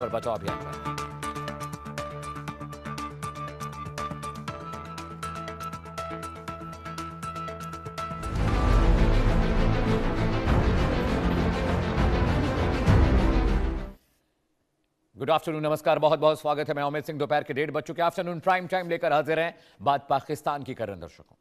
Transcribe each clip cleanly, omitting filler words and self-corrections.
और बचाव अभियान जारी। गुड आफ्टरनून, नमस्कार, बहुत बहुत स्वागत है। मैं अमित सिंह। दोपहर के 1:30 बज चुके आफ्टरनून प्राइम टाइम लेकर हाजिर हैं। बात पाकिस्तान की कर रहे हैं दर्शकों।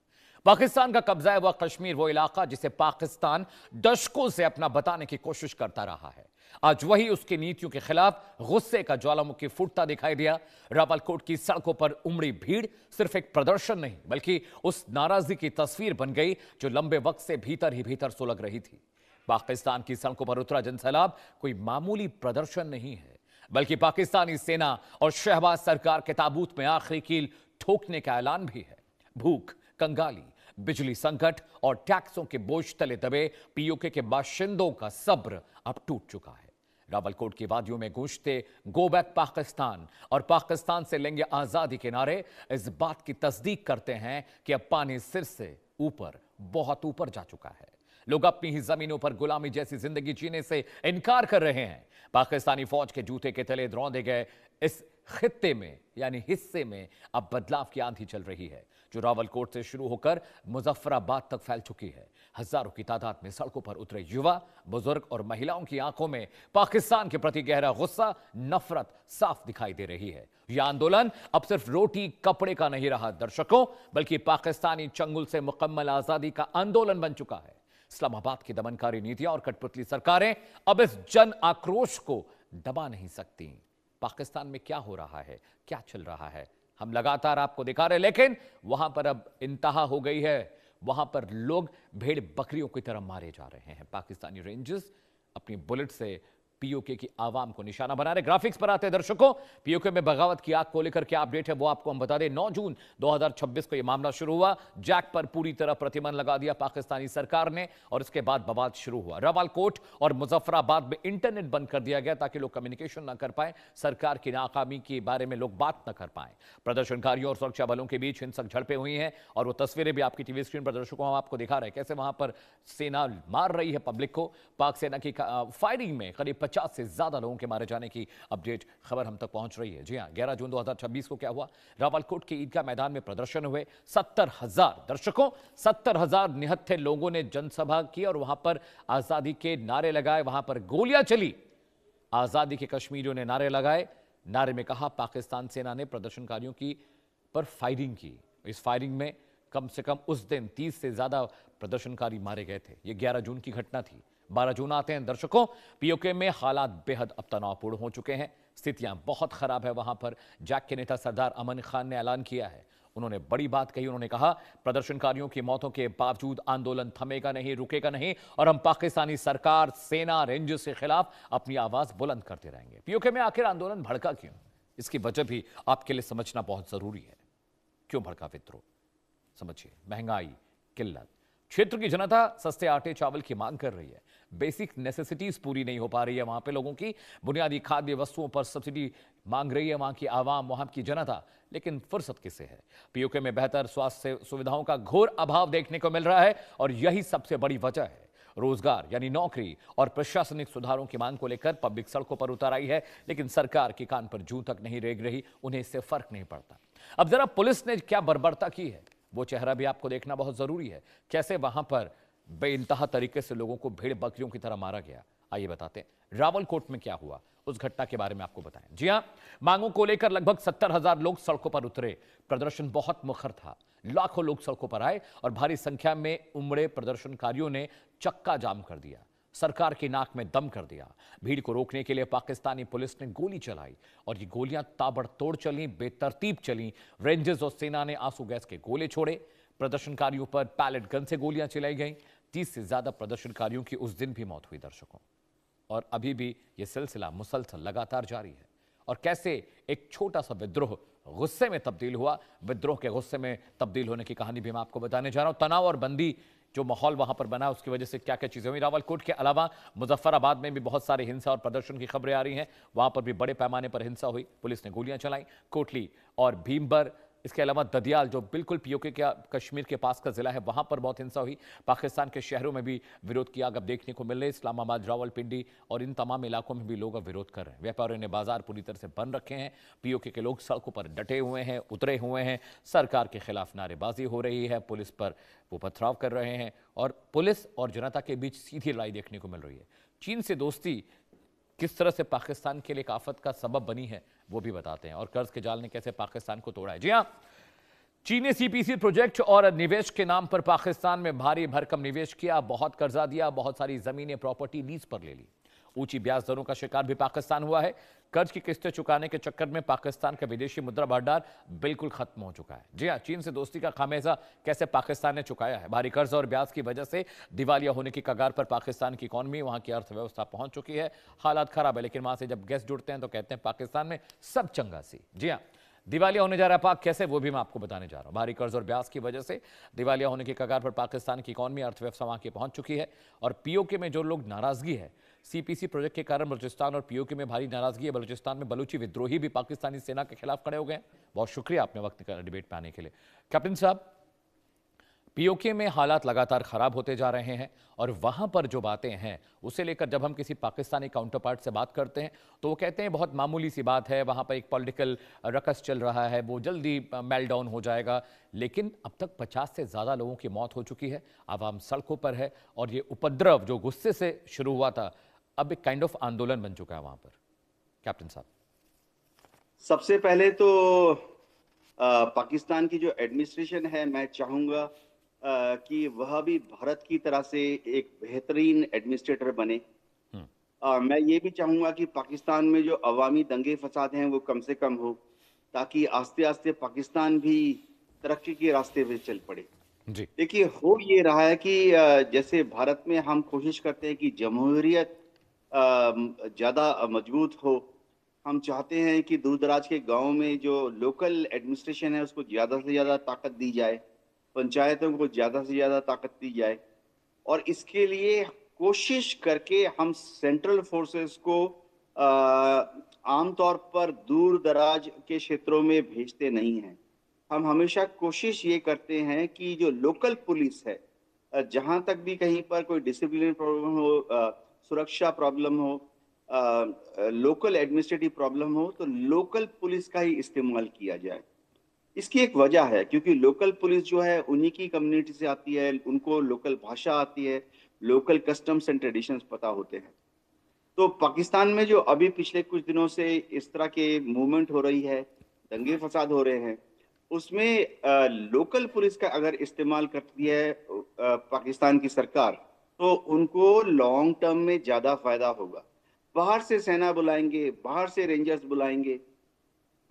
पाकिस्तान का कब्जा है वह कश्मीर, वो इलाका जिसे पाकिस्तान दशकों से अपना बताने की कोशिश करता रहा है। आज वही उसकी नीतियों के खिलाफ गुस्से का ज्वालामुखी फूटता दिखाई दिया। रावलकोट की सड़कों पर उमड़ी भीड़ सिर्फ एक प्रदर्शन नहीं बल्कि उस नाराजगी की तस्वीर बन गई जो लंबे वक्त से भीतर ही भीतर सुलग रही थी। पाकिस्तान की सड़कों पर उतरा जनसैलाब कोई मामूली प्रदर्शन नहीं है बल्कि पाकिस्तानी सेना और शहबाज सरकार के ताबूत में आखिरी कील ठोकने का ऐलान भी है। भूख, कंगाली, बिजली संकट और टैक्सों के बोझ तले दबे पीओके के बाशिंदों का सब्र अब टूट चुका है। रावलकोट की वादियों में गूंजते गो बैक पाकिस्तान और पाकिस्तान से लेंगे आजादी के नारे इस बात की तस्दीक करते हैं कि अब पानी सिर से ऊपर, बहुत ऊपर जा चुका है। लोग अपनी ही जमीनों पर गुलामी जैसी जिंदगी जीने से इनकार कर रहे हैं। पाकिस्तानी फौज के जूते के तले रौंदे गए इस खित्ते में यानी हिस्से में अब बदलाव की आंधी चल रही है जो रावलकोट से शुरू होकर मुजफ्फराबाद तक फैल चुकी है। हजारों की तादाद में सड़कों पर उतरे युवा, बुजुर्ग और महिलाओं की आंखों में पाकिस्तान के प्रति गहरा गुस्सा, नफरत साफ दिखाई दे रही है। यह आंदोलन अब सिर्फ रोटी कपड़े का नहीं रहा दर्शकों, बल्कि पाकिस्तानी चंगुल से मुकम्मल आजादी का आंदोलन बन चुका है। इस्लामाबाद की दमनकारी नीतियां और कठपुतली सरकारें अब इस जन आक्रोश को दबा नहीं सकती। पाकिस्तान में क्या हो रहा है, क्या चल रहा है, हम लगातार आपको दिखा रहे, लेकिन वहां पर अब इंतहा हो गई है। वहां पर लोग भेड़ बकरियों की तरह मारे जा रहे हैं। पाकिस्तानी रेंजर्स अपनी बुलेट से पीओके की आवाम को निशाना बना रहे। ग्राफिक्स पर आते हैं दर्शकों। पीओके में बगावत की आग को लेकर क्या अपडेट है वो आपको हम बता दें। 9 जून 2026 को यह मामला शुरू हुआ। जैक पर पूरी तरह प्रतिबंध लगा दिया पाकिस्तानी सरकार ने और इसके बाद बवाद शुरू हुआ। रावलकोट और मुजफ्फराबाद में इंटरनेट बंद कर दिया गया ताकि लोग कम्युनिकेशन ना कर पाए, सरकार की नाकामी के बारे में लोग बात ना कर पाए। प्रदर्शनकारियों और सुरक्षा बलों के बीच हिंसक झड़पें हुई हैं और वो तस्वीरें भी आपकी टीवी स्क्रीन पर दर्शकों हम आपको दिखा रहे हैं कैसे वहां पर सेना मार रही है पब्लिक को। पाक सेना की फायरिंग में करीब 50 से ज्यादा लोगों के मारे जाने की अपडेट खबर हम तक पहुंच रही है। जी हां, 11 जून 2026 को क्या हुआ, रावलकोट के ईदगाह मैदान में प्रदर्शन हुए। 70,000 दर्शकों, 70,000 निहत्थे लोगों ने जनसभा की और वहां पर आजादी के नारे लगाए, वहां पर गोलियां चली। आजादी के कश्मीरियों ने नारे लगाए। नारे में कहा पाकिस्तान सेना ने प्रदर्शनकारियों की पर फायरिंग की। इस फायरिंग में कम से कम उस दिन 30 से ज्यादा प्रदर्शनकारी मारे गए थे। यह 11 जून की घटना थी। 12 जून आते हैं दर्शकों। पीओके में हालात बेहद अब तनावपूर्ण हो चुके हैं। स्थितियां बहुत खराब है वहां पर। जैक के नेता सरदार अमन खान ने ऐलान किया है। उन्होंने बड़ी बात कही। उन्होंने कहा प्रदर्शनकारियों की मौतों के बावजूद आंदोलन थमेगा नहीं, रुकेगा नहीं और हम पाकिस्तानी सरकार, सेना, रेंजर्स के खिलाफ अपनी आवाज बुलंद करते रहेंगे। पीओके में आखिर आंदोलन भड़का क्यों, इसकी वजह भी आपके लिए समझना बहुत जरूरी है। क्यों भड़का विद्रोह, समझिए। महंगाई, किल्लत, क्षेत्र की जनता सस्ते आटे चावल की मांग कर रही है। बेसिक नेसेसिटीज पूरी नहीं हो पा रही है वहां पे लोगों की। बुनियादी खाद्य वस्तुओं पर सब्सिडी मांग रही है वहां की आवाम, वहां की जनता, लेकिन फुर्सत किसे है। पीओके में बेहतर स्वास्थ्य सुविधाओं का घोर अभाव देखने को मिल रहा है और यही सबसे बड़ी वजह है। रोजगार यानी नौकरी और प्रशासनिक सुधारों की मांग को लेकर पब्लिक सड़कों पर उतर आई है, लेकिन सरकार के कान पर जूं तक नहीं रेंग रही। उन्हें इससे फर्क नहीं पड़ता। अब जरा पुलिस ने क्या बर्बरता की है वो चेहरा भी आपको देखना बहुत जरूरी है। कैसे वहां पर बेइंतहा तरीके से लोगों को भेड़ बकरियों की तरह मारा गया, आइए बताते हैं रावलकोट में क्या हुआ, उस घटना के बारे में आपको बताएं। जी हां, मांगों को लेकर लगभग 70,000 लोग सड़कों पर उतरे। प्रदर्शन बहुत मुखर था। लाखों लोग सड़कों पर आए और भारी संख्या में उमड़े प्रदर्शनकारियों ने चक्का जाम कर दिया, सरकार की नाक में दम कर दिया। भीड़ को रोकने के लिए पाकिस्तानी पुलिस ने गोली चलाई और ये गोलियां ताबड़तोड़ चली, बेतरतीब चली। रेंजर्स और सेना ने आंसू गैस के गोले छोड़े। प्रदर्शनकारियों पर पैलेट गन से गोलियां चलाई गईं। 30 से ज्यादा प्रदर्शनकारियों की उस दिन भी मौत हुई दर्शकों। और अभी भी यह सिलसिला मुसलसल लगातार जारी है। और कैसे एक छोटा सा विद्रोह गुस्से में तब्दील हुआ, विद्रोह के गुस्से में तब्दील होने की कहानी भी मैं आपको बताने जा रहा हूं। तनाव और बंदी जो माहौल वहां पर बना उसकी वजह से क्या क्या चीजें हुई। रावलकोट के अलावा मुजफ्फराबाद में भी बहुत सारी हिंसा और प्रदर्शन की खबरें आ रही हैं। वहां पर भी बड़े पैमाने पर हिंसा हुई, पुलिस ने गोलियां चलाई। कोटली और भीमबर इसके अलावा ददियाल जो बिल्कुल पीओके के कश्मीर के पास का जिला है, वहां पर बहुत हिंसा हुई। पाकिस्तान के शहरों में भी विरोध किया अब देखने को मिल रहे। इस्लामाबाद, रावलपिंडी और इन तमाम इलाकों में भी लोग अब विरोध कर रहे हैं। व्यापारियों ने बाजार पूरी तरह से बंद रखे हैं। पीओके के लोग सड़कों पर डटे हुए हैं, उतरे हुए हैं। सरकार के खिलाफ नारेबाजी हो रही है, पुलिस पर वो पथराव कर रहे हैं और पुलिस और जनता के बीच सीधी लड़ाई देखने को मिल रही है। चीन से दोस्ती किस तरह से पाकिस्तान के लिए एक आफत का सबब बनी है, वो भी बताते हैं। और कर्ज के जाल ने कैसे पाकिस्तान को तोड़ा है। जी हां, चीनी सीपीसी प्रोजेक्ट और निवेश के नाम पर पाकिस्तान में भारी भरकम निवेश किया, बहुत कर्जा दिया, बहुत सारी जमीनें, प्रॉपर्टी लीज पर ले ली। ऊंची ब्याज दरों का शिकार भी पाकिस्तान हुआ है। कर्ज की किस्तें चुकाने के चक्कर में पाकिस्तान का विदेशी मुद्रा भंडार बिल्कुल खत्म हो चुका है। जी हां, चीन से दोस्ती का खामियाजा कैसे पाकिस्तान ने चुकाया है। भारी कर्ज और ब्याज की वजह से दिवालिया होने की कगार पर पाकिस्तान की इकॉनमी, वहां की अर्थव्यवस्था पहुंच चुकी है। हालात खराब है, लेकिन वहां से जब गेस्ट जुड़ते हैं तो कहते हैं पाकिस्तान में सब चंगा सी। जी हां, दिवालिया होने जा रहा है पाक, कैसे, वो भी मैं आपको बताने जा रहा हूं। भारी कर्ज और ब्याज की वजह से दिवालिया होने की कगार पर पाकिस्तान की इकॉनमी, अर्थव्यवस्था वहां की पहुंच चुकी है। और पीओके में जो लोग नाराजगी है सीपीसी प्रोजेक्ट के कारण, बलूचिस्तान और पीओके में भारी नाराजगी है। बलूचिस्तान में बलूची विद्रोही भी पाकिस्तानी सेना के खिलाफ खड़े हो गए। बहुत शुक्रिया आपने वक्त निकाला डिबेट पे आने के लिए। कैप्टन साहब, पीओके में हालात लगातार खराब होते जा रहे हैं और वहां पर जो बातें हैं उसे लेकर जब हम किसी पाकिस्तानी काउंटर पार्ट से बात करते हैं तो वो कहते हैं बहुत मामूली सी बात है, वहां पर एक पॉलिटिकल रकस चल रहा है, वो जल्दी मेल्ट डाउन हो जाएगा। लेकिन अब तक 50 से ज़्यादा लोगों की मौत हो चुकी है, आवाम सड़कों पर है और ये उपद्रव जो गुस्से से शुरू हुआ था अब एक काइंड ऑफ आंदोलन बन चुका है वहां पर। कैप्टन साहब, सबसे पहले तो पाकिस्तान की जो एडमिनिस्ट्रेशन है, मैं चाहूंगा कि वह भी भारत की तरह से एक बेहतरीन एडमिनिस्ट्रेटर बने। मैं ये भी चाहूंगा कि पाकिस्तान में जो अवामी दंगे फसाद हैं वो कम से कम हो, ताकि आस्ते आस्ते पाकिस्तान भी तरक्की के रास्ते पे चल पड़े। जी देखिए, हो ये रहा है कि जैसे भारत में हम कोशिश करते हैं कि जमहूरियत ज़्यादा मजबूत हो। हम चाहते हैं कि दूर दराज के गाँव में जो लोकल एडमिनिस्ट्रेशन है उसको ज़्यादा से ज़्यादा ताकत दी जाए, पंचायतों को ज़्यादा से ज़्यादा ताकत दी जाए। और इसके लिए कोशिश करके हम सेंट्रल फोर्सेस को आमतौर पर दूर दराज के क्षेत्रों में भेजते नहीं हैं। हम हमेशा कोशिश ये करते हैं कि जो लोकल पुलिस है, जहाँ तक भी कहीं पर कोई डिसिप्लिन प्रॉब्लम हो, सुरक्षा प्रॉब्लम हो, लोकल एडमिनिस्ट्रेटिव प्रॉब्लम हो, तो लोकल पुलिस का ही इस्तेमाल किया जाए। इसकी एक वजह है, क्योंकि लोकल पुलिस जो है उन्हीं की कम्युनिटी से आती है, उनको लोकल भाषा आती है, लोकल कस्टम्स एंड ट्रेडिशंस पता होते हैं। तो पाकिस्तान में जो अभी पिछले कुछ दिनों से इस तरह के मूवमेंट हो रही है, दंगे फसाद हो रहे हैं, उसमें लोकल पुलिस का अगर इस्तेमाल करती है पाकिस्तान की सरकार, तो उनको लॉन्ग टर्म में ज़्यादा फायदा होगा। बाहर से सेना बुलाएंगे, बाहर से रेंजर्स बुलाएंगे,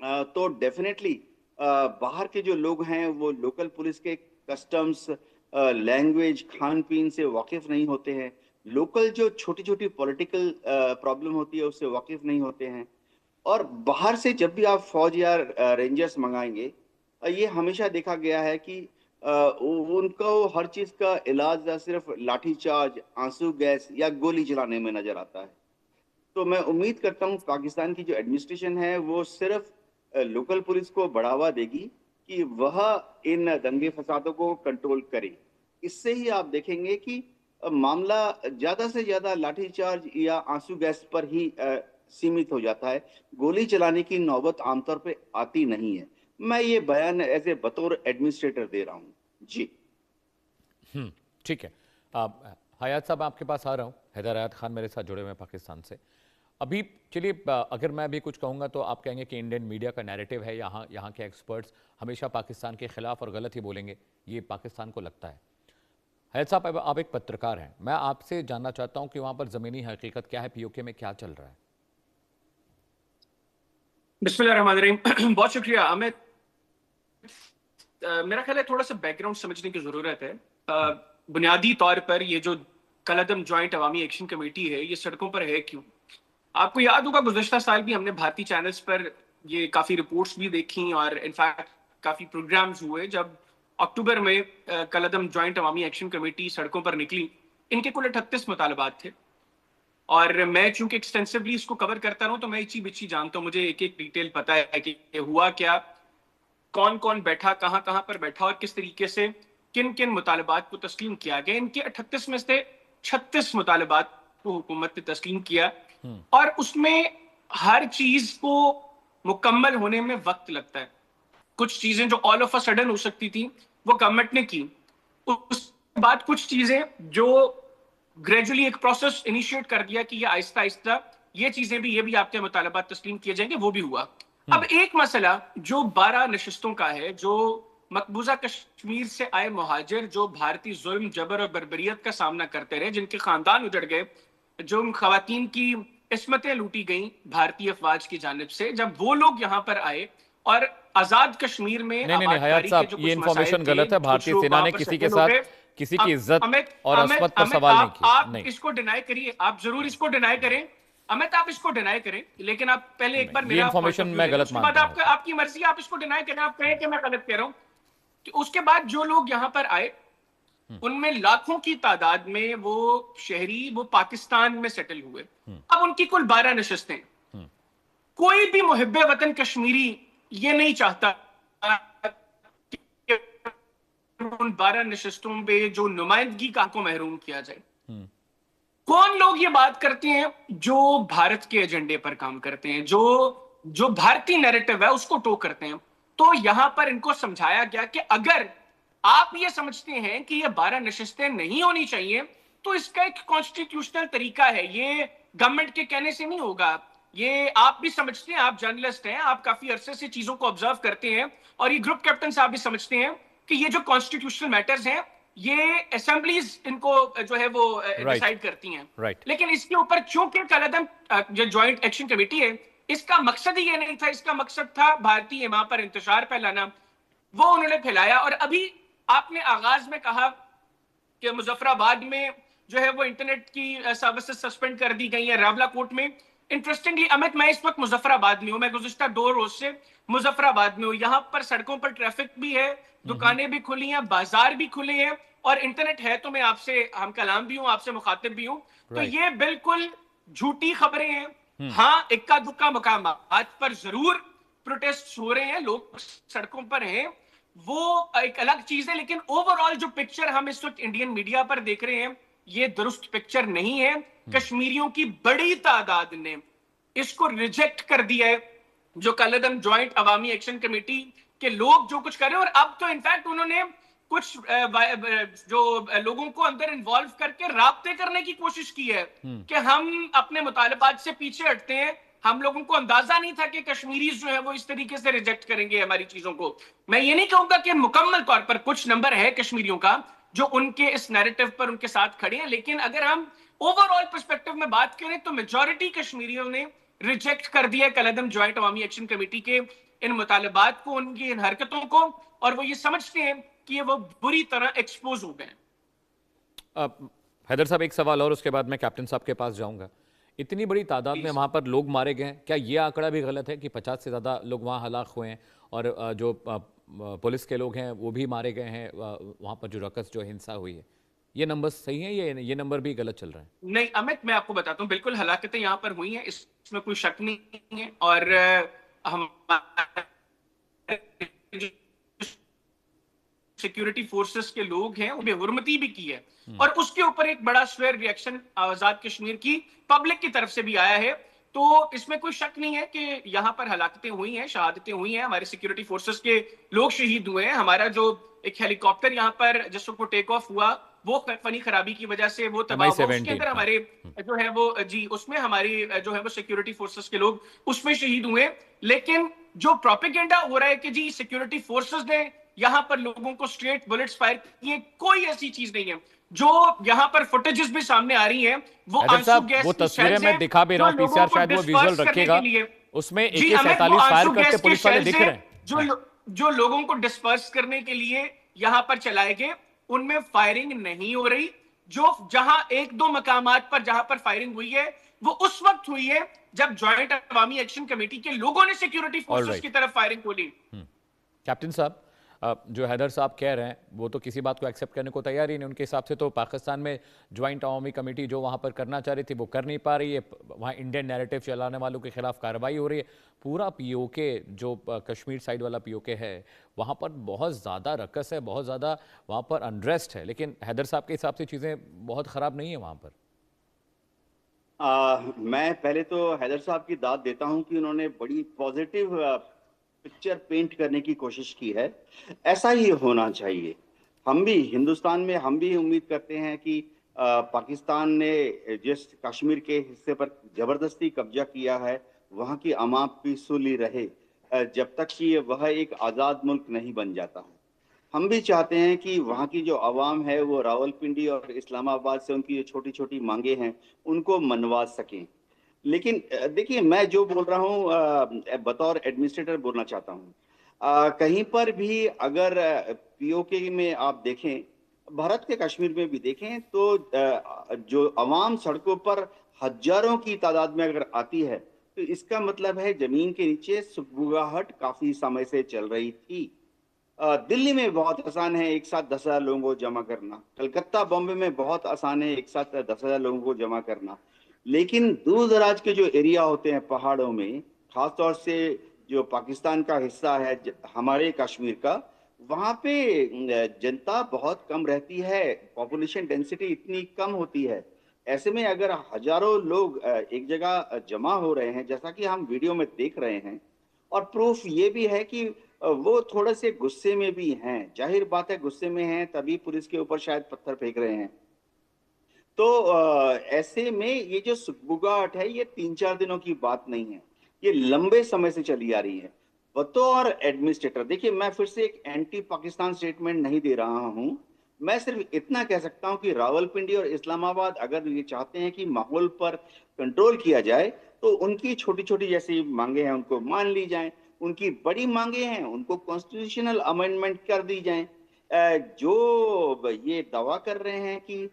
तो डेफिनेटली बाहर के जो लोग हैं वो लोकल पुलिस के कस्टम्स, लैंग्वेज, खान पीन से वाकिफ नहीं होते हैं। लोकल जो छोटी छोटी पॉलिटिकल प्रॉब्लम होती है उससे वाकिफ नहीं होते हैं। और बाहर से जब भी आप फौज या रेंजर्स मंगाएंगे, ये हमेशा देखा गया है कि उनको हर चीज़ का इलाज या सिर्फ लाठीचार्ज, आंसू गैस या गोली चलाने में नजर आता है। तो मैं उम्मीद करता हूँ पाकिस्तान की जो एडमिनिस्ट्रेशन है वो सिर्फ लोकल पुलिस को बढ़ावा देगी कि वह इन दंगे फसादों को कंट्रोल करे। इससे ही आप देखेंगे कि मामला ज्यादा से ज्यादा लाठीचार्ज या आंसू गैस पर ही सीमित हो जाता है। गोली चलाने की नौबत आमतौर पे आती नहीं है। मैं ये बयान एज ए बतौर एडमिनिस्ट्रेटर दे रहा हूँ जी। ठीक है। हयात साहब, आपके पास आ रहा हूँ। हैदर हयात खान मेरे साथ जुड़े हुए हैं पाकिस्तान से। अभी चलिए, अगर मैं भी कुछ कहूँगा तो आप कहेंगे कि इंडियन मीडिया का नैरेटिव है, यहाँ के एक्सपर्ट्स हमेशा पाकिस्तान के खिलाफ और गलत ही बोलेंगे, ये पाकिस्तान को लगता है। हयात साहब, आप एक पत्रकार हैं, मैं आपसे जानना चाहता हूँ कि वहाँ पर ज़मीनी हकीकत क्या है, पीओके में क्या चल रहा है। बिस्मिल्लाहिर्रहमानिर्रहीम। बहुत शुक्रिया अमित। मेरा ख्याल है थोड़ा सा बैकग्राउंड समझने की जरूरत है। बुनियादी तौर पर ये जो कलअदम जॉइंट अवामी एक्शन कमेटी है, ये सड़कों पर है क्यों? आपको याद होगा गुज़श्ता साल भी हमने भारतीय चैनल्स पर ये काफ़ी रिपोर्ट्स भी देखी और इनफैक्ट काफ़ी प्रोग्राम्स हुए जब अक्टूबर में कलअदम जॉइंट अवामी एक्शन कमेटी सड़कों पर निकली। इनके कुल 38 मुतालबात थे और मैं चूंकि एक्सटेंसिवली इसको कवर करता रहूं तो मैं इची बिची जानता हूं, मुझे एक एक डिटेल पता है कि हुआ क्या। कौन कौन बैठा, कहां कहां पर बैठा और किस तरीके से किन किन मुतालबात को तस्लीम किया गया। इनके 38 में से 36 मुतालबात को हुकूमत ने तस्लीम किया और उसमें हर चीज को मुकम्मल होने में वक्त लगता है। कुछ चीजें जो ऑल ऑफ अ सडन हो सकती थी वो गवर्नमेंट ने की, उसके बाद कुछ चीजें जो ग्रेजुअली एक प्रोसेस इनिशिएट कर दिया कि ये आहिस्ता आहिस्ता ये चीजें भी, ये भी आपके मुतालबात तस्लीम किए जाएंगे, वो भी हुआ। अब एक मसला जो 12 नशिस्तों का है, जो मकबूजा कश्मीर से आए मुहाजिर जो भारतीय जुल्म, जबर और बर्बरियत का सामना करते रहे, जिनके खानदान उजड़ गए, जो खवातीन की इस्मतें लूटी गई भारतीय अफवाज की जानिब से, जब वो लोग यहाँ पर आए और आजाद कश्मीर में नहीं हयात साहब, ये इन्फॉर्मेशन गलत है। भारतीय सेना ने किसी के साथ किसी की इज्जत और अस्मत पर सवाल नहीं किया। आप इसको डिनाई करिए, आप जरूर इसको डिनाई करें अमित, आप इसको डिनाई करें, लेकिन आप पहले एक बार मेरा इन्फॉर्मेशन मैं गलत मानता हूं। आपकी मर्जी, आप इसको डिनाई करें, आप कहें कि मैं गलत कह रहा हूं। कि उसके बाद जो लोग यहां पर आए उनमें लाखों की तादाद में वो शहरी वो पाकिस्तान में सेटल हुए। अब उनकी कुल 12 नशिस्तें। कोई भी मुहिब्बे वतन कश्मीरी ये नहीं चाहता कि उन 12 नशिस्तों पे जो नुमाइंदगी का को महरूम किया जाए। कौन लोग ये बात करते हैं? जो भारत के एजेंडे पर काम करते हैं, जो भारतीय नैरेटिव है उसको टो करते हैं। तो यहां पर इनको समझाया गया कि अगर आप ये समझते हैं कि ये 12 नशिस्तें नहीं होनी चाहिए तो इसका एक कॉन्स्टिट्यूशनल तरीका है, ये गवर्नमेंट के कहने से नहीं होगा। ये आप भी समझते हैं, आप जर्नलिस्ट हैं, आप काफी अरसे से चीजों को ऑब्जर्व करते हैं और ये ग्रुप कैप्टन साहब भी समझते हैं कि ये जो कॉन्स्टिट्यूशनल मैटर्स हैं ये असेंबलीज इनको जो है वो डिसाइड करती हैं। लेकिन इसके ऊपर चूंकि कलअदम जो ज्वाइंट एक्शन कमेटी है, इसका मकसद ही ये नहीं था। इसका मकसद था भारतीय इमा पर इंतशार फैलाना, वो उन्होंने फैलाया। और अभी आपने आगाज में कहा कि मुजफ्फराबाद में जो है वो इंटरनेट की सर्विसेज सस्पेंड कर दी गई है, रावलाकोट में। इंटरेस्टिंगली अमित, मैं इस वक्त मुजफ्फराबाद में हूं, मैं गुज़िश्ता 2 रोज से मुजफ्फराबाद में हूं। यहां पर सड़कों पर ट्रैफिक भी है, दुकानें भी खुली हैं, बाजार भी खुले हैं और इंटरनेट है। तो मैं आपसे हम कलाम भी हूं, आपसे मुखातिब भी हूं। तो ये बिल्कुल झूठी खबरें हैं। हाँ, इक्का दुक्का मकामात पर जरूर प्रोटेस्ट हो रहे हैं, लोग सड़कों पर हैं, वो एक अलग चीज है। लेकिन ओवरऑल जो पिक्चर हम इस वक्त इंडियन मीडिया पर देख रहे हैं ये दुरुस्त पिक्चर नहीं है। कश्मीरियों की बड़ी तादाद ने इसको रिजेक्ट कर दिया है। जो कलअदम ज्वाइंट अवामी एक्शन कमेटी के लोग जो कुछ कर रहे हैं, और अब तो इनफैक्ट उन्होंने कुछ जो लोगों को अंदर इन्वॉल्व करके राब्ते करने की कोशिश की है कि हम अपने मुतालबात से पीछे हटते हैं। हम लोगों को अंदाजा नहीं था कि कश्मीरीज जो है वो इस तरीके से रिजेक्ट करेंगे हमारी चीजों को। मैं ये नहीं कहूंगा कि मुकम्मल तौर पर कुछ नंबर है कश्मीरियों का जो उनके इस नैरेटिव पर उनके साथ खड़े हैं, लेकिन अगर हम ओवरऑल पर्सपेक्टिव में बात करें तो मेजॉरिटी कश्मीरियों ने रिजेक्ट कर दिया कलअदम ज्वाइंट अवामी एक्शन कमेटी के इन मुतालबात को, उनकी इन हरकतों को, और वो ये समझते हैं कि ये वो बुरी तरह एक्सपोज हो गए। हैदर साहब, एक सवाल और उसके बाद मैं कैप्टन साहब के पास जाऊंगा। इतनी बड़ी तादाद में वहां पर लोग मारे गए हैं, क्या ये आंकड़ा भी गलत है कि 50 से ज़्यादा लोग वहां हलाक हुए हैं और जो पुलिस के लोग हैं वो भी मारे गए हैं वहां पर जो रकस जो हिंसा हुई है? ये नंबर सही है, ये नंबर भी गलत चल रहा है? नहीं अमित, मैं आपको बताता हूँ, बिल्कुल हलाकतें यहाँ पर हुई हैं, इसमें कोई शक नहीं है। और हम सिक्योरिटी फोर्सेस के लोग हैं उन्हें हुर्मती भी की है और उसके ऊपर एक बड़ा स्वेयर रिएक्शन आजाद कश्मीर की पब्लिक की तरफ से भी आया है। तो इसमें कोई शक नहीं है कि यहाँ पर हलाकतें हुई हैं, शहादतें हुई हैं, हमारे सिक्योरिटी फोर्सेस के लोग शहीद हुए हैं। हमारा जो एक हेलीकॉप्टर यहाँ पर जिस वक्त टेक ऑफ हुआ वो फनी खराबी की वजह से वो तबाह हुआ, उसके अंदर हमारे जो है वो उसमें हमारी जो है वो सिक्योरिटी फोर्सेस के लोग उसमें शहीद हुए। लेकिन जो प्रोपेगेंडा हो रहा है कि जी सिक्योरिटी फोर्सेस ने यहां पर लोगों को स्ट्रेट बुलेट्स फायर किए, कोई ऐसी चीज नहीं है। जो यहां पर फुटेजेस भी सामने आ रही हैं वो आंसू गैस, वो तस्वीरें मैं दिखा भी रहा हूं, पीसीआर शायद वो विजुअल रखेगा, उसमें AK-47 फायर करते पुलिस वाले दिख रहे हैं। जो लोगों को डिस्पर्स करने के लिए यहां पर चलाए गए उनमें फायरिंग नहीं हो रही। जो जहां 1-2 मकामात पर जहां पर फायरिंग हुई है वो उस वक्त हुई है जब ज्वाइंट अवामी एक्शन कमेटी के लोगों ने सिक्योरिटी फोर्सेस की तरफ फायरिंग खोली। कैप्टन साहब, जो हैदर साहब कह रहे हैं वो तो किसी बात को एक्सेप्ट करने को तैयार ही नहीं। उनके हिसाब से तो पाकिस्तान में ज्वाइंट अवामी कमेटी जो वहाँ पर करना चाह रही थी वो कर नहीं पा रही है। वहाँ इंडियन नैरेटिव चलाने वालों के खिलाफ कार्रवाई हो रही है। पूरा पीओके जो कश्मीर साइड वाला पीओके है वहाँ पर बहुत ज़्यादा रकस है, बहुत ज़्यादा वहाँ पर अनरेस्ट है। लेकिन हैदर साहब के हिसाब से चीज़ें बहुत ख़राब नहीं है वहाँ पर। मैं पहले तो हैदर साहब की दाद देता हूं कि उन्होंने बड़ी पॉजिटिव पिक्चर पेंट करने की कोशिश की है। ऐसा ही होना चाहिए। हम भी हिंदुस्तान में हम भी उम्मीद करते हैं कि पाकिस्तान ने जिस कश्मीर के हिस्से पर जबरदस्ती कब्जा किया है वहां की अवाम पीसफुली रहे, जब तक कि वह एक आज़ाद मुल्क नहीं बन जाता है। हम भी चाहते हैं कि वहाँ की जो आवाम है वो रावलपिंडी और इस्लामाबाद से उनकी जो छोटी छोटी मांगे हैं उनको मनवा सकें। लेकिन देखिए, मैं जो बोल रहा हूँ बतौर एडमिनिस्ट्रेटर बोलना चाहता हूँ। कहीं पर भी अगर पीओके में आप देखें, भारत के कश्मीर में भी देखें, तो जो आवाम सड़कों पर हजारों की तादाद में अगर आती है तो इसका मतलब है जमीन के नीचे सुगबुगाहट काफी समय से चल रही थी। दिल्ली में बहुत आसान है एक साथ 10,000 लोगों को जमा करना। कलकत्ता बॉम्बे में बहुत आसान है एक साथ 10,000 लोगों को जमा करना। लेकिन दूर दराज के जो एरिया होते हैं पहाड़ों में, खासतौर से जो पाकिस्तान का हिस्सा है हमारे कश्मीर का, वहां पे जनता बहुत कम रहती है। पॉपुलेशन डेंसिटी इतनी कम होती है। ऐसे में अगर हजारों लोग एक जगह जमा हो रहे हैं, जैसा कि हम वीडियो में देख रहे हैं, और प्रूफ ये भी है कि वो थोड़े से गुस्से में भी हैं। जाहिर बात है, गुस्से में हैं तभी पुलिस के ऊपर शायद पत्थर फेंक रहे हैं। तो ऐसे में ये जो सुगबुगाहट है ये 3-4 दिनों की बात नहीं है, ये लंबे समय से चली आ रही है। बतौर एडमिनिस्ट्रेटर देखिए, मैं फिर से एक एंटी पाकिस्तान स्टेटमेंट नहीं दे रहा हूं। मैं सिर्फ इतना कह सकता हूं कि रावलपिंडी और इस्लामाबाद अगर ये चाहते हैं कि माहौल पर कंट्रोल किया जाए तो उनकी छोटी छोटी जैसी मांगे हैं उनको मान ली जाएं, उनकी बड़ी मांगे हैं उनको कॉन्स्टिट्यूशनल अमेंडमेंट कर दी जाएं। जो ये दावा कर रहे हैं कि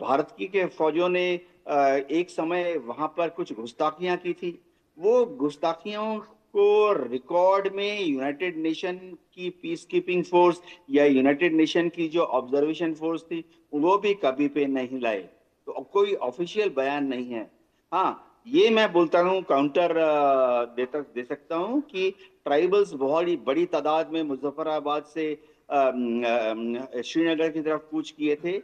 भारत की के फौजों ने एक समय वहां पर कुछ गुस्ताखियां की थी, वो गुस्ताखियों को रिकॉर्ड में यूनाइटेड नेशन की पीस कीपिंग फोर्स या यूनाइटेड नेशन की जो ऑब्जर्वेशन फोर्स थी वो भी कभी पे नहीं लाए। तो कोई ऑफिशियल बयान नहीं है। हाँ, ये मैं बोलता हूँ, काउंटर दे सकता हूँ कि ट्राइबल्स बहुत ही बड़ी तादाद में मुजफ्फराबाद से श्रीनगर की तरफ कूच किए थे,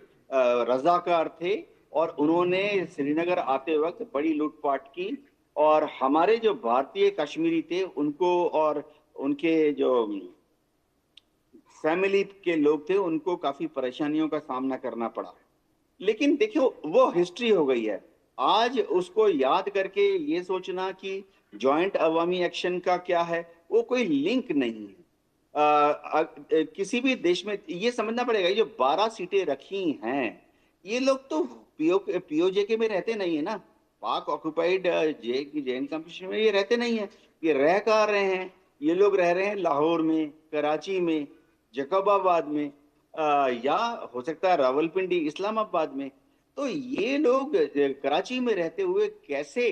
रजाकार थे, और उन्होंने श्रीनगर आते वक्त बड़ी लूटपाट की। और हमारे जो भारतीय कश्मीरी थे उनको और उनके जो फैमिली के लोग थे उनको काफी परेशानियों का सामना करना पड़ा। लेकिन देखियो, वो हिस्ट्री हो गई है। आज उसको याद करके ये सोचना कि जॉइंट अवामी एक्शन का क्या है, वो कोई लिंक नहीं है। किसी भी देश में ये समझना पड़ेगा, ये जो 12 सीटें रखी हैं, ये लोग तो पीओजे में रहते नहीं है ना। पाक ऑक्युपाइड जैन कश्मीर में ये रहते नहीं है। ये रह कहाँ रहे हैं? ये लोग रह रहे हैं लाहौर में, कराची में, जैकबाबाद में, या हो सकता है रावलपिंडी, इस्लामाबाद में। तो ये लोग कराची में रहते हुए कैसे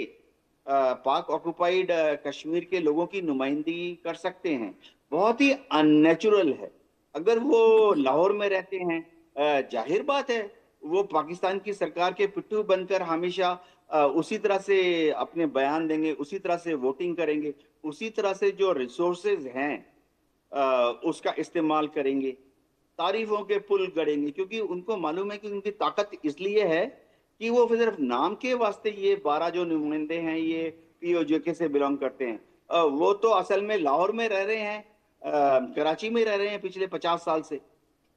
पाक ऑक्युपाइड कश्मीर के लोगों की नुमाइंदगी कर सकते हैं? बहुत ही अननेचुरल है। अगर वो लाहौर में रहते हैं, जाहिर बात है वो पाकिस्तान की सरकार के पिट्ठू बनकर हमेशा उसी तरह से अपने बयान देंगे, उसी तरह से वोटिंग करेंगे, उसी तरह से जो रिसोर्सेज हैं उसका इस्तेमाल करेंगे, तारीफों के पुल गड़ेंगे, क्योंकि उनको मालूम है कि उनकी ताकत इसलिए है कि वो सिर्फ नाम के वास्ते ये 12 जो नुमाइंदे हैं ये पीओजे से बिलोंग करते हैं। वो तो असल में लाहौर में रह रहे हैं, कराची में रह रहे हैं पिछले 50 साल से।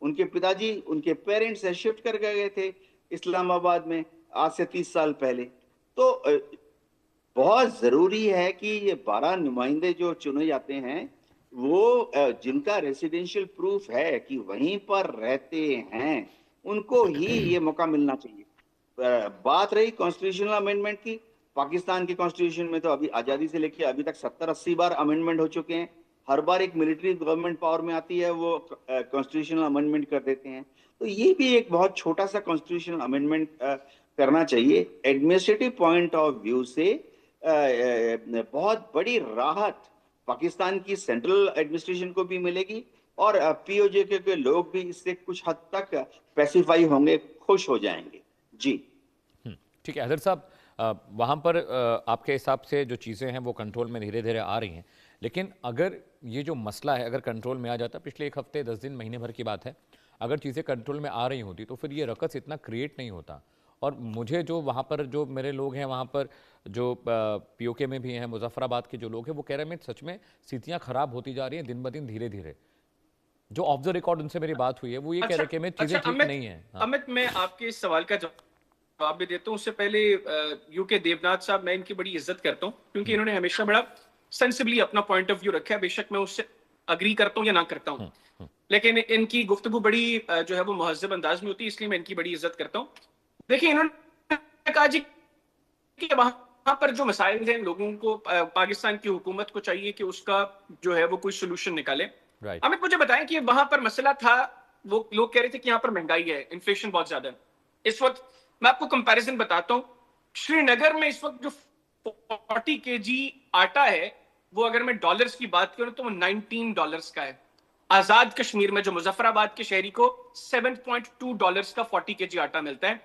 उनके पिताजी, उनके पेरेंट्स शिफ्ट कर गए थे इस्लामाबाद में आज से 30 साल पहले। तो बहुत जरूरी है कि ये 12 नुमाइंदे जो चुने जाते हैं वो जिनका रेसिडेंशियल प्रूफ है कि वहीं पर रहते हैं, उनको ही ये मौका मिलना चाहिए। बात रही कॉन्स्टिट्यूशनल अमेंडमेंट की, पाकिस्तान के कॉन्स्टिट्यूशन में तो अभी आजादी से लेकर अभी तक 70-80 बार अमेंडमेंट हो चुके हैं। हर बार एक मिलिट्री गवर्नमेंट पावर में आती है, वो कॉन्स्टिट्यूशनल अमेंडमेंट कर देते हैं। तो ये भी एक बहुत छोटा सा कॉन्स्टिट्यूशनल अमेंडमेंट करना चाहिए। एडमिनिस्ट्रेटिव पॉइंट ऑफ व्यू से बहुत बड़ी राहत पाकिस्तान की सेंट्रल एडमिनिस्ट्रेशन को भी मिलेगी, और पीओजे के लोग भी इससे कुछ हद तक पैसिफाई होंगे, खुश हो जाएंगे। जी ठीक है हैदर साहब, वहाँ पर आपके हिसाब से जो चीज़ें हैं वो कंट्रोल में धीरे धीरे आ रही हैं, लेकिन अगर ये जो मसला है अगर कंट्रोल में आ जाता, पिछले 1 हफ्ते 10 दिन महीने भर की बात है, अगर चीज़ें कंट्रोल में आ रही होती तो फिर ये रकस इतना क्रिएट नहीं होता। और मुझे जो वहाँ पर जो मेरे लोग हैं, वहाँ पर जो पीओके में भी हैं, मुजफ्फराबाद के जो लोग हैं, वो कह रहे हैं सच में स्थितियाँ खराब होती जा रही हैं दिन ब दिन धीरे धीरे। जो ऑफ द रिकॉर्ड उनसे मेरी बात हुई है वो ये कह रहे हैं कि मैं चीज़ें ठीक नहीं है। अमित, मैं आपके इस सवाल का जवाब भी देता हूँ। उससे पहले यूके देवनाथ साहब, मैं इनकी बड़ी इज्जत करता हूँ क्योंकि इन्होंने हमेशा बड़ा सेंसिबली अपना पॉइंट ऑफ व्यू रखा है। बेशक मैं उससे अग्री करता हूँ या ना करता हूँ, लेकिन इनकी गुफ्तगू बड़ी जो है वो महज़ब अंदाज में होती है, इसलिए मैं इनकी बड़ी इज्जत करता हूँ। देखिए, इन्होंने कहा जी कि वहां पर जो मसाइल हैं लोगों को, पाकिस्तान की हुकूमत को चाहिए कि उसका जो है वो कोई सोल्यूशन निकाले। अमित, मुझे बताएं कि वहां पर मसला था, वो लोग कह रहे थे कि यहाँ पर महंगाई है, इन्फ्लेशन बहुत ज्यादा है। इस वक्त मैं आपको कंपैरिजन बताता हूँ, श्रीनगर में इस वक्त जो 40 kg आटा है वो अगर मैं डॉलर्स की बात करूं तो वो $19 का है। आजाद कश्मीर में जो मुजफ्फराबाद के शहरी को $7.2 का 40 kg आटा मिलता है।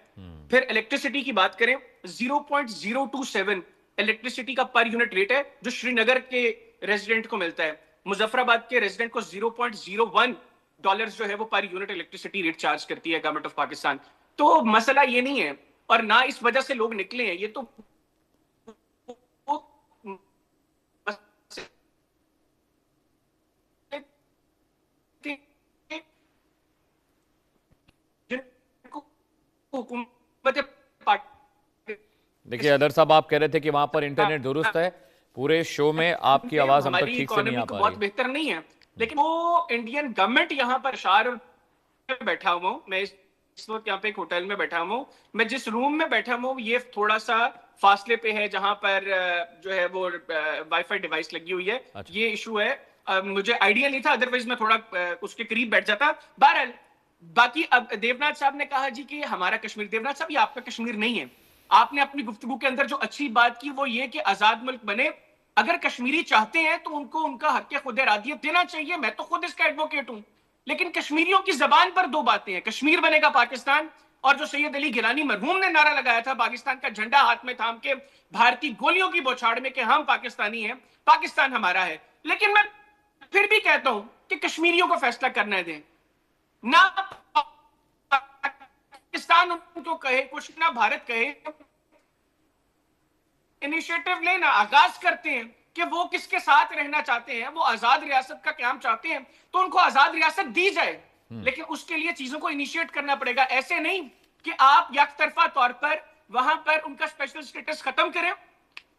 फिर इलेक्ट्रिसिटी की बात करें, 0.027 इलेक्ट्रिसिटी का पर यूनिट रेट है जो श्रीनगर के रेजिडेंट को मिलता है। मुजफ्फराबाद के रेजिडेंट को $0.01 जो है वो per unit electricity rate charge करती है गवर्नमेंट ऑफ पाकिस्तान। तो मसला ये नहीं है और ना इस वजह से लोग निकले हैं, ये तो देखिए अदर साहब, आप कह रहे थे कि वहां पर इंटरनेट दुरुस्त है, पूरे शो में आपकी आवाज हम तक ठीक से नहीं आ पा रही। बहुत बेहतर नहीं है, लेकिन वो इंडियन गवर्नमेंट यहाँ पर शार में बैठा हुआ हूँ मैं, इस वक्त यहाँ पे एक होटल में बैठा हुआ हूँ मैं। जिस रूम में बैठा हुआ हूँ ये थोड़ा सा फासले पे है जहां पर जो है वो वाईफाई डिवाइस लगी हुई है। अच्छा। ये इशू है, मुझे आइडिया नहीं था, अदरवाइज मैं थोड़ा उसके करीब बैठ जाता। बहरहाल, बाकी अब देवनाथ साहब ने कहा जी कि हमारा कश्मीर, देवनाथ साहब ये आपका कश्मीर नहीं है। आपने अपनी गुफ्तगू के अंदर जो अच्छी बात की वो ये कि आजाद मुल्क बने। अगर कश्मीरी चाहते हैं तो उनको उनका हक खुद इरादियत देना चाहिए, मैं तो खुद इसका एडवोकेट हूं। लेकिन कश्मीरियों की जबान पर दो बातें हैं, कश्मीर बनेगा पाकिस्तान, और जो सैयद अली गिलानी मरहूम ने नारा लगाया था पाकिस्तान का झंडा हाथ में थाम के भारतीय गोलियों की बौछार में कि हम पाकिस्तानी हैं, पाकिस्तान हमारा है। लेकिन मैं फिर भी कहता हूं कि कश्मीरियों को फैसला करने दें, ना पाकिस्तान उनको कहे कुछ, ना भारत कहे। इनिशिएटिव लेना, आगाज करते हैं कि वो किसके साथ रहना चाहते हैं, वो आजाद रियासत का क्याम चाहते हैं तो उनको आजाद रियासत दी जाए, लेकिन उसके लिए चीजों को इनिशिएट करना पड़ेगा। ऐसे नहीं कि आप यकतरफा तौर पर वहां पर उनका स्पेशल स्टेटस खत्म करें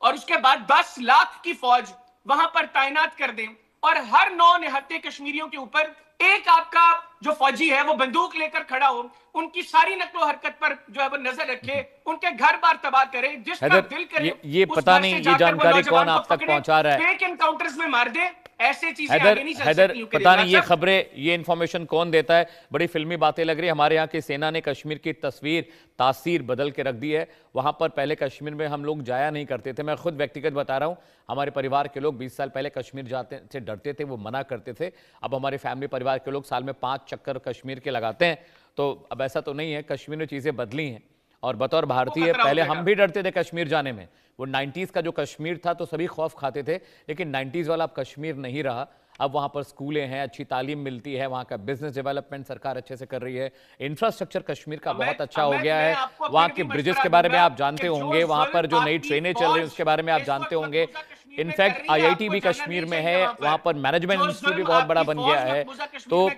और उसके बाद 10 लाख की फौज वहां पर तैनात कर दें और हर 9 निहत्ते कश्मीरियों के ऊपर एक आपका जो फौजी है वो बंदूक लेकर खड़ा हो, उनकी सारी नकलो हरकत पर जो है वो नजर रखे, उनके घर बार तबाह करे, जिस तरह दिल करे। ये पता नहीं ये जानकारी कौन आप तक पहुंचा रहा है, फेक एनकाउंटर्स में मार दे, ऐसे चीजें हैदर, आगे नहीं चल हैदर, सकती। पता नहीं ये खबरें, ये इंफॉर्मेशन कौन देता है, बड़ी फिल्मी बातें लग रही है। हमारे यहाँ की सेना ने कश्मीर की तस्वीर तासीर बदल के रख दी है। वहां पर पहले कश्मीर में हम लोग जाया नहीं करते थे, मैं खुद व्यक्तिगत बता रहा हूँ, हमारे परिवार के लोग 20 साल पहले कश्मीर जाते से डरते थे, वो मना करते थे। अब हमारे फैमिली परिवार के लोग साल में 5 चक्कर कश्मीर के लगाते हैं। तो अब ऐसा तो नहीं है, कश्मीर में चीजें बदली हैं और बतौर भारतीय पहले हम भी डरते थे कश्मीर जाने में। वो 90s का जो कश्मीर था तो सभी खौफ खाते थे, लेकिन 90s वाला अब कश्मीर नहीं रहा। अब वहां पर स्कूलें हैं, अच्छी तालीम मिलती है, वहां का बिजनेस डेवलपमेंट सरकार अच्छे से कर रही है, इंफ्रास्ट्रक्चर कश्मीर का बहुत अच्छा हो गया है। वहां के ब्रिजेस के बारे में आप जानते होंगे, वहां पर जो नई ट्रेनें चल रही है उसके बारे में आप जानते होंगे। इनफैक्ट IIT भी कश्मीर में है, वहां पर मैनेजमेंट इंस्टीट्यूट भी बहुत बड़ा बन गया है। तो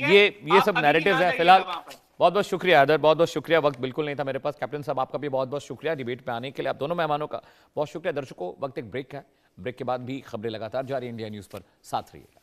ये सब नैरेटिव्स है। फिलहाल बहुत बहुत शुक्रिया हैदर, बहुत बहुत शुक्रिया। वक्त बिल्कुल नहीं था मेरे पास। कैप्टन साहब आपका भी बहुत बहुत शुक्रिया डिबेट पे आने के लिए। आप दोनों मेहमानों का बहुत शुक्रिया। दर्शकों, वक्त एक ब्रेक है, ब्रेक के बाद भी खबरें लगातार जारी इंडिया न्यूज पर, साथ रहिएगा।